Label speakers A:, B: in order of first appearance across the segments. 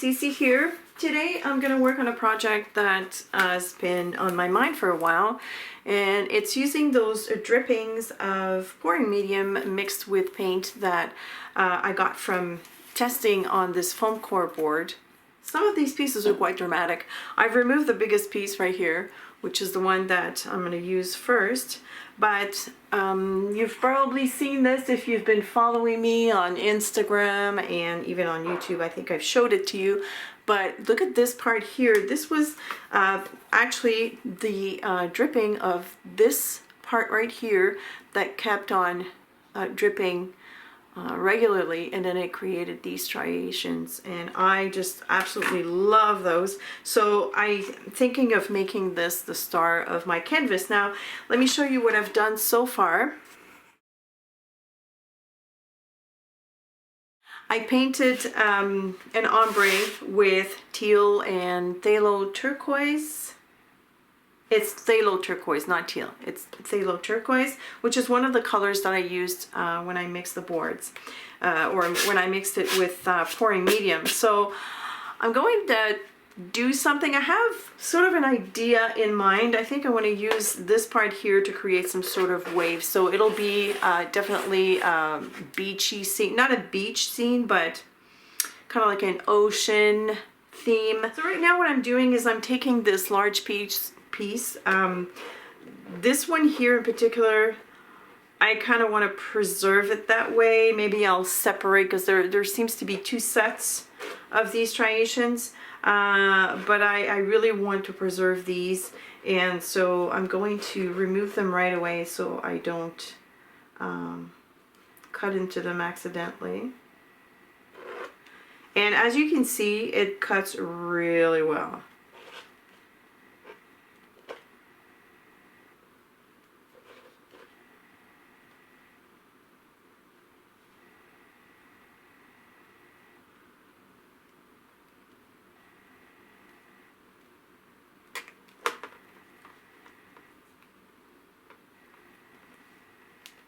A: CeeCee here. Today I'm going to work on a project that has been on my mind for a while, and it's using those drippings of pouring medium mixed with paint that I got from testing on this foam core board. Some of these pieces are quite dramatic. I've removed the biggest piece right here, which is the one that I'm going to use first. But you've probably seen this if you've been following me on Instagram and even on YouTube. I think I've showed it to you. But look at this part here. This was actually the dripping of this part right here that kept on dripping regularly, and then it created these striations, and I just absolutely love those. So I'm thinking of making this the star of my canvas. Now let me show you what I've done so far. I painted an ombre with teal and phthalo turquoise. It's phthalo turquoise, not teal. It's phthalo turquoise, which is one of the colors that I used when I mixed the boards, or when I mixed it with pouring medium. So I'm going to do something. I have sort of an idea in mind. I think I want to use this part here to create some sort of wave. So it'll be definitely beachy scene, not a beach scene, but kind of like an ocean theme. So right now what I'm doing is I'm taking this large piece. This one here in particular, I kind of want to preserve it that way. Maybe I'll separate, because there seems to be two sets of these striations, but I really want to preserve these, and so I'm going to remove them right away so I don't cut into them accidentally. And as you can see, it cuts really well.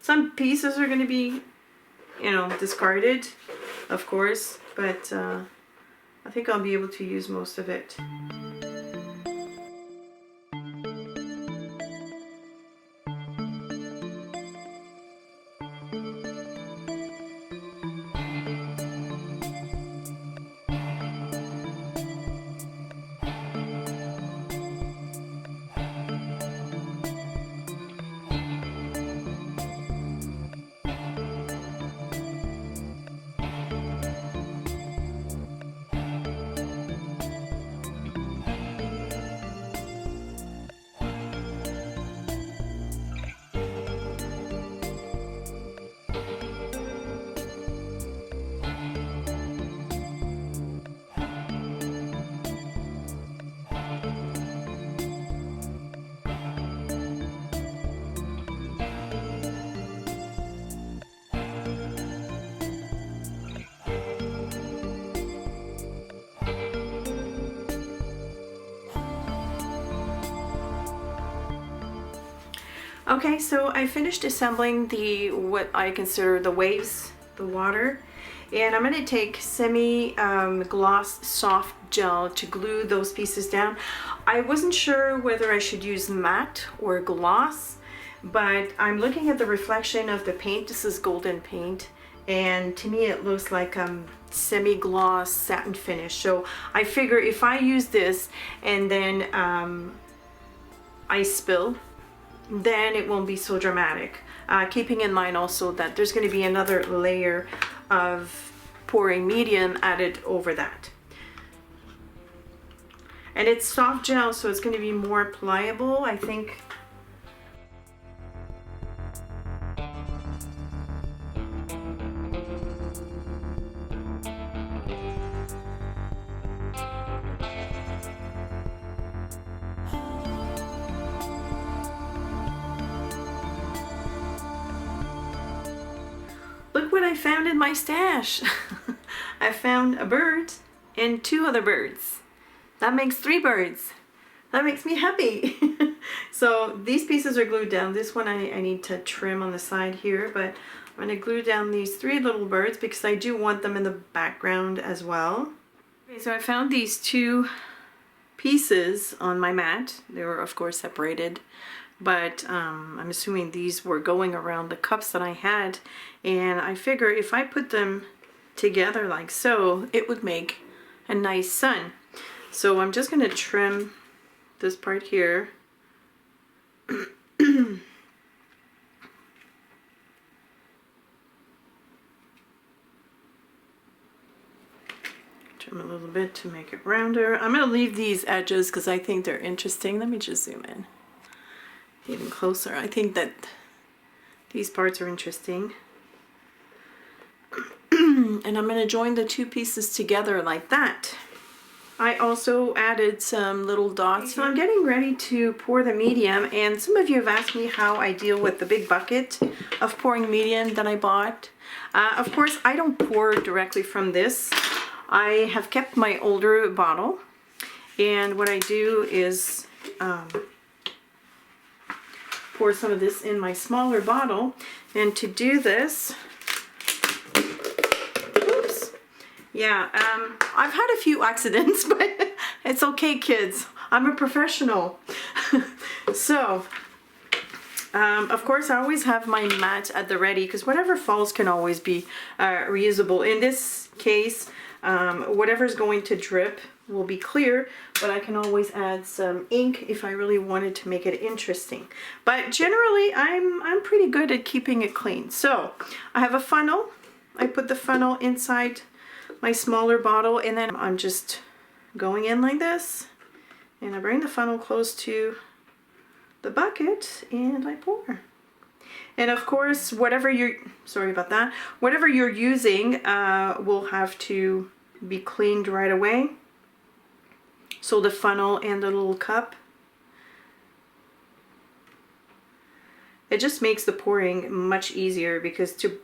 A: Some pieces are going to be, you know, discarded, of course, but I think I'll be able to use most of it. Okay, so I finished assembling what I consider the waves, the water, and I'm going to take semi-gloss soft gel to glue those pieces down. I wasn't sure whether I should use matte or gloss, but I'm looking at the reflection of the paint. This is golden paint, and to me it looks like semi-gloss satin finish. So I figure if I use this and then I spill, then it won't be so dramatic. Keeping in mind also that there's going to be another layer of pouring medium added over that. And it's soft gel, so it's going to be more pliable, I think. Look what I found in my stash. I found a bird and two other birds. That makes 3 birds. That makes me happy. So these pieces are glued down. This one I need to trim on the side here, but I'm going to glue down these 3 little birds because I do want them in the background as well. Okay, so I found these two pieces on my mat. They were of course separated, but I'm assuming these were going around the cups that I had, and I figure if I put them together like so, it would make a nice sun. So I'm just going to trim this part here. Trim a little bit to make it rounder. I'm going to leave these edges because I think they're interesting. Let me just zoom in even closer. I think that these parts are interesting. And I'm going to join the two pieces together like that. I also added some little dots. So I'm getting ready to pour the medium, and some of you have asked me how I deal with the big bucket of pouring medium that I bought. Of course, I don't pour directly from this. I have kept my older bottle, and what I do is pour some of this in my smaller bottle. And to do this, yeah, I've had a few accidents, but it's okay, kids. I'm a professional. So, of course, I always have my mat at the ready because whatever falls can always be reusable. In this case, whatever's going to drip will be clear, but I can always add some ink if I really wanted to make it interesting. But generally, I'm pretty good at keeping it clean. So, I have a funnel. I put the funnel inside my smaller bottle, and then I'm just going in like this, and I bring the funnel close to the bucket and I pour. And of course, whatever you're, sorry about that, whatever you're using will have to be cleaned right away. So the funnel and the little cup. It just makes the pouring much easier, because to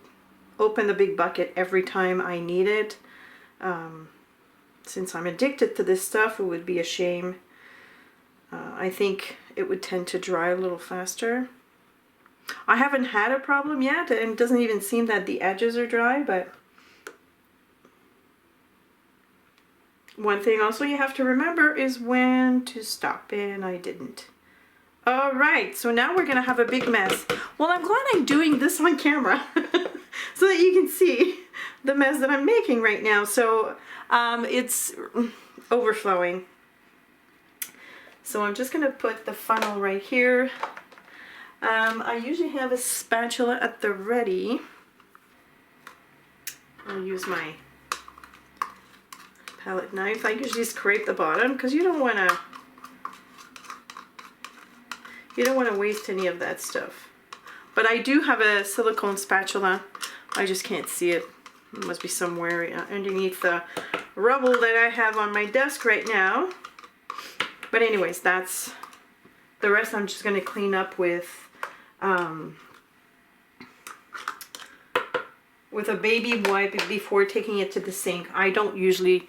A: open the big bucket every time I need it, since I'm addicted to this stuff, it would be a shame. I think it would tend to dry a little faster. I haven't had a problem yet, and it doesn't even seem that the edges are dry, but one thing also you have to remember is when to stop, and I didn't. All right, so now we're gonna have a big mess. Well, I'm glad I'm doing this on camera so that you can see the mess that I'm making right now. So it's overflowing. So I'm just gonna put the funnel right here. I usually have a spatula at the ready. I'll use my palette knife. I usually scrape the bottom because you don't want to waste any of that stuff. But I do have a silicone spatula. I just can't see it. It must be somewhere underneath the rubble that I have on my desk right now. But anyways, that's the rest. I'm just going to clean up with a baby wipe before taking it to the sink. I don't usually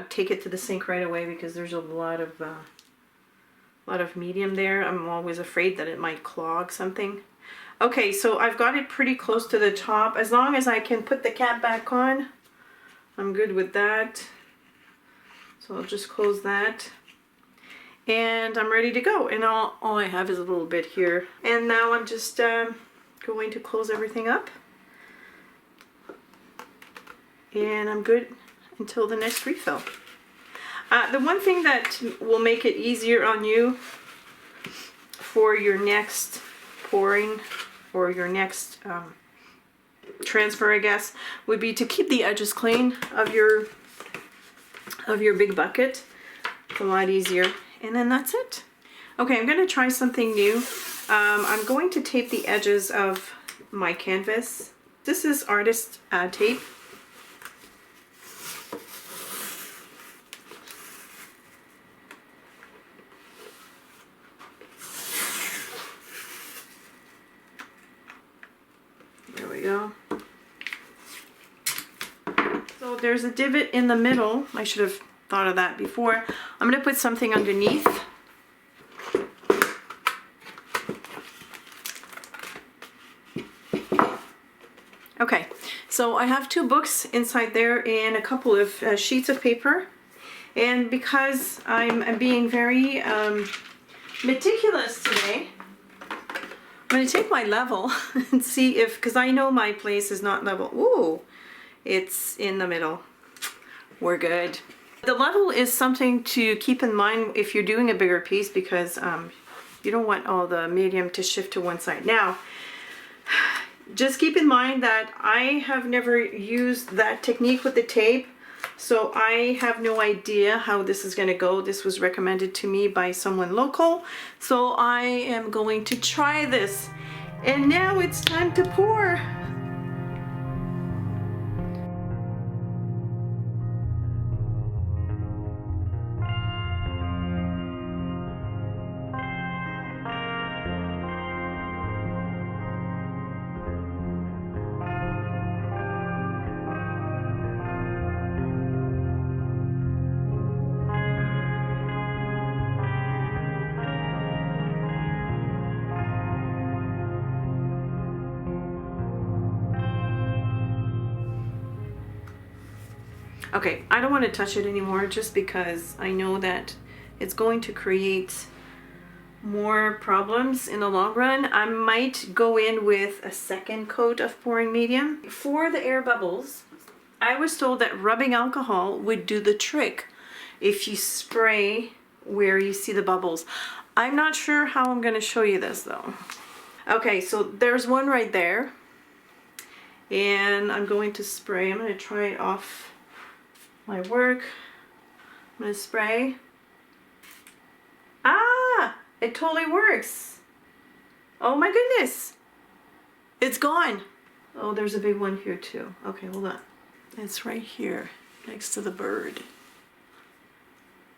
A: take it to the sink right away because there's a lot of medium there. I'm always afraid that it might clog something. Okay, so I've got it pretty close to the top. As long as I can put the cap back on, I'm good with that. So I'll just close that. And I'm ready to go. And all I have is a little bit here. And now I'm just going to close everything up. And I'm good until the next refill. The one thing that will make it easier on you for your next pouring or your next transfer, I guess, would be to keep the edges clean of your big bucket. It's a lot easier. And then that's it. Okay, I'm going to try something new. I'm going to tape the edges of my canvas. This is artist tape. There we go. So there's a divot in the middle. I should have thought of that before. I'm going to put something underneath. Okay, so I have 2 books inside there and a couple of sheets of paper. And because I'm being very meticulous today, I'm going to take my level and see if, because I know my place is not level. Ooh, it's in the middle. We're good. The level is something to keep in mind if you're doing a bigger piece, because you don't want all the medium to shift to one side. Now, just keep in mind that I have never used that technique with the tape, so I have no idea how this is going to go. This was recommended to me by someone local, so I am going to try this. And now it's time to pour. Okay, I don't want to touch it anymore just because I know that it's going to create more problems in the long run. I might go in with a second coat of pouring medium. For the air bubbles, I was told that rubbing alcohol would do the trick if you spray where you see the bubbles. I'm not sure how I'm going to show you this though. Okay, so there's one right there. And I'm going to spray. I'm going to try it off my work. I'm going to spray. Ah! It totally works. Oh my goodness. It's gone. Oh, there's a big one here too. Okay, hold on. It's right here next to the bird.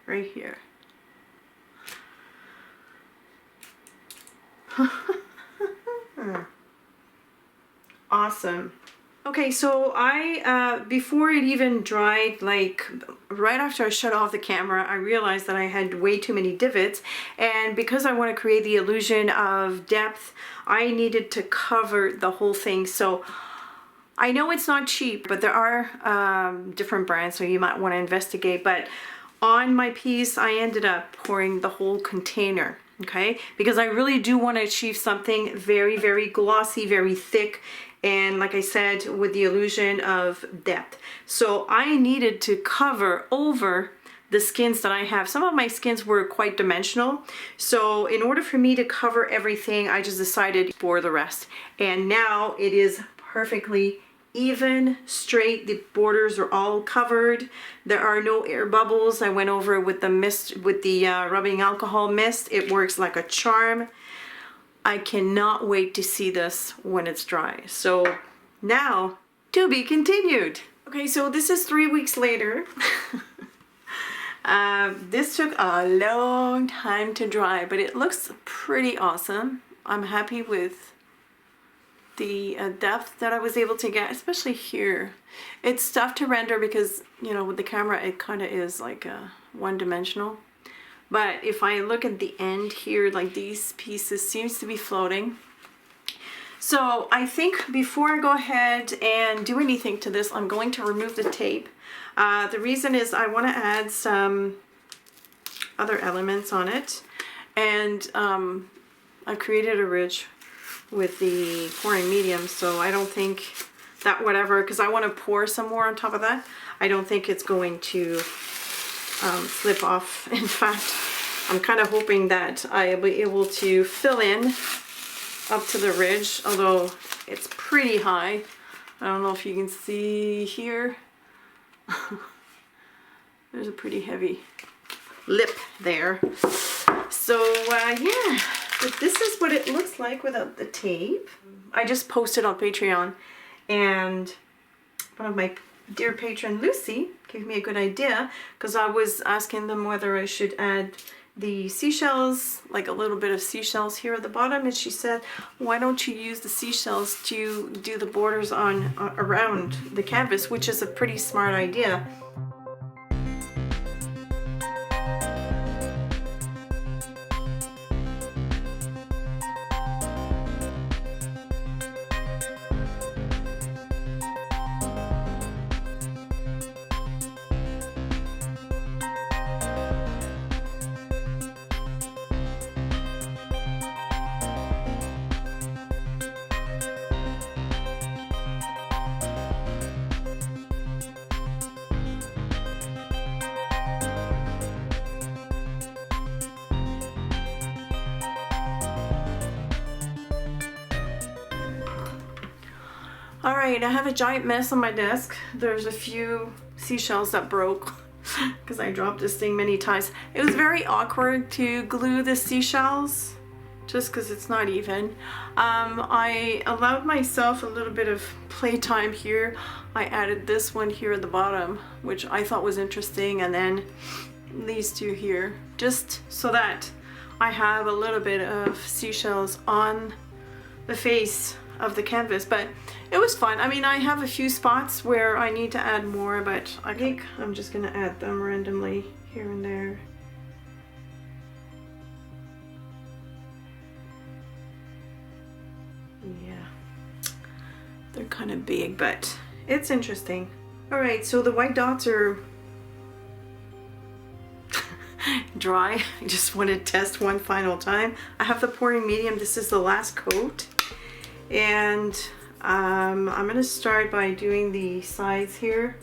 A: Right here. Awesome. Okay, so I, before it even dried, like right after I shut off the camera, I realized that I had way too many divots, and because I want to create the illusion of depth, I needed to cover the whole thing. So I know it's not cheap, but there are different brands, so you might want to investigate. But on my piece, I ended up pouring the whole container, okay? Because I really do want to achieve something very, very glossy, very thick, and like I said, with the illusion of depth. So I needed to cover over the skins that I have. Some of my skins were quite dimensional. So in order for me to cover everything, I just decided for the rest. And now it is perfectly even, straight. The borders are all covered. There are no air bubbles. I went over with the mist, with the rubbing alcohol mist. It works like a charm. I cannot wait to see this when it's dry. So now, to be continued. Okay, so this is 3 weeks later. This took a long time to dry, but it looks pretty awesome. I'm happy with the depth that I was able to get, especially here. It's tough to render because, you know, with the camera, it kind of is like one-dimensional. But if I look at the end here, like these pieces seems to be floating. So I think before I go ahead and do anything to this, I'm going to remove the tape. The reason is I want to add some other elements on it. And I created a ridge with the pouring medium, so I don't think that whatever, because I want to pour some more on top of that, I don't think it's going to slip off. In fact, I'm kind of hoping that I'll be able to fill in up to the ridge, although it's pretty high. I don't know if you can see here. There's a pretty heavy lip there. So yeah, but this is what it looks like without the tape. I just posted on Patreon, and one of my dear patron Lucy gave me a good idea, because I was asking them whether I should add the seashells, like a little bit of seashells here at the bottom, and she said, why don't you use the seashells to do the borders on around the canvas, which is a pretty smart idea. All right, I have a giant mess on my desk. There's a few seashells that broke because I dropped this thing many times. It was very awkward to glue the seashells just because it's not even. I allowed myself a little bit of playtime here. I added this one here at the bottom, which I thought was interesting, and then these two here, just so that I have a little bit of seashells on the face of the canvas. But it was fun. I mean, I have a few spots where I need to add more, but I think I'm just gonna add them randomly here and there. Yeah, they're kind of big, but it's interesting. All right, so the white dots are dry. I just want to test one final time. I have the pouring medium. This is the last coat, and I'm gonna start by doing the sides here.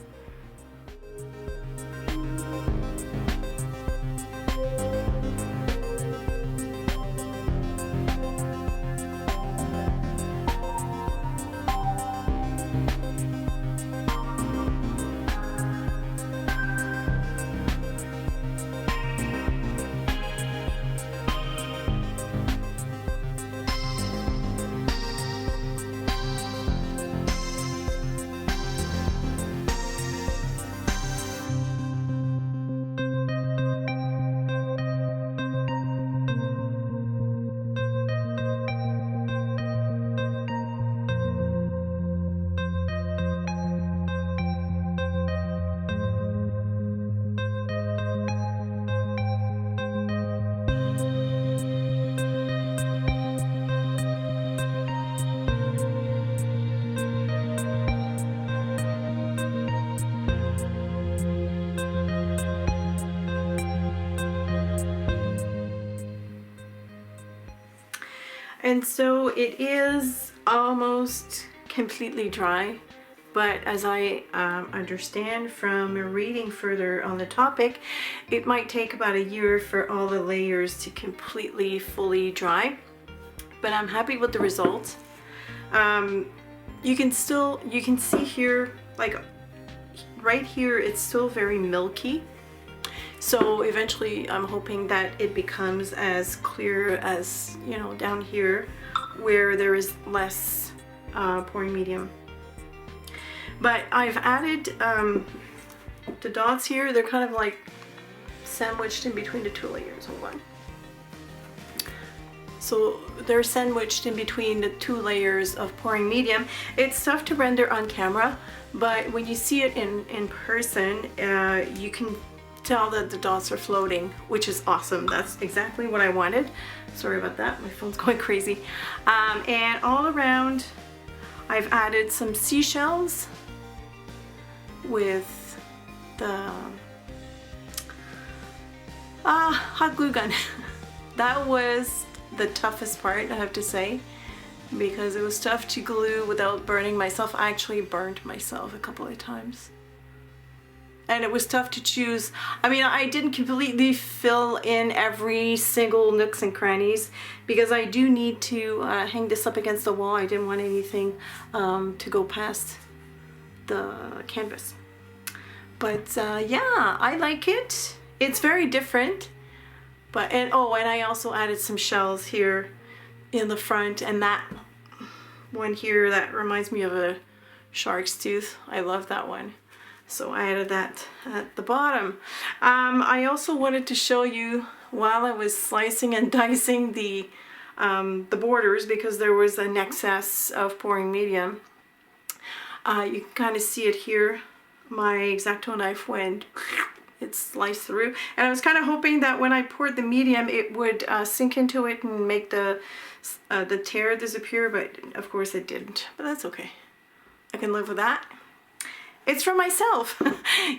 A: And so it is almost completely dry, but as I understand from reading further on the topic, it might take about a year for all the layers to completely fully dry, but I'm happy with the result. You can see here, like right here, it's still very milky. So eventually I'm hoping that it becomes as clear as, you know, down here where there is less pouring medium. But I've added the dots here. They're kind of like sandwiched in between the two layers. Hold on. So they're sandwiched in between the two layers of pouring medium. It's tough to render on camera, but when you see it in person, you can tell that the dots are floating, which is awesome. That's exactly what I wanted. Sorry about that, my phone's going crazy. And all around I've added some seashells with the hot glue gun. That was the toughest part, I have to say, because it was tough to glue without burning myself. I actually burned myself a couple of times. And it was tough to choose. I mean, I didn't completely fill in every single nooks and crannies because I do need to hang this up against the wall. I didn't want anything to go past the canvas. But yeah, I like it. It's very different. But and I also added some shells here in the front, and that one here that reminds me of a shark's tooth. I love that one. So I added that at the bottom. I also wanted to show you while I was slicing and dicing the borders, because there was an excess of pouring medium. You can kind of see it here. My X-Acto knife went, it sliced through. And I was kind of hoping that when I poured the medium, it would sink into it and make the tear disappear, but of course it didn't. But that's okay. I can live with that. It's for myself,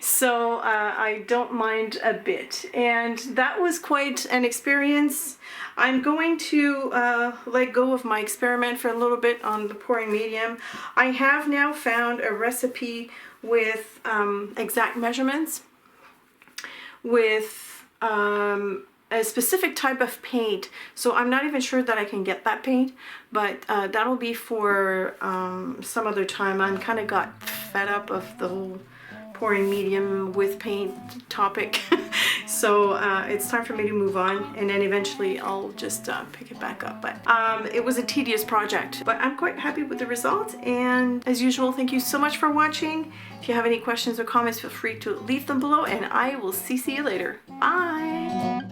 A: so I don't mind a bit. And that was quite an experience. I'm going to let go of my experiment for a little bit on the pouring medium. I have now found a recipe with exact measurements, with a specific type of paint, so I'm not even sure that I can get that paint, but that'll be for some other time. I'm kind of got fed up of the whole pouring medium with paint topic. So it's time for me to move on, and then eventually I'll just pick it back up. But it was a tedious project, but I'm quite happy with the result. And as usual, thank you so much for watching. If you have any questions or comments, feel free to leave them below, and I will see you later. Bye!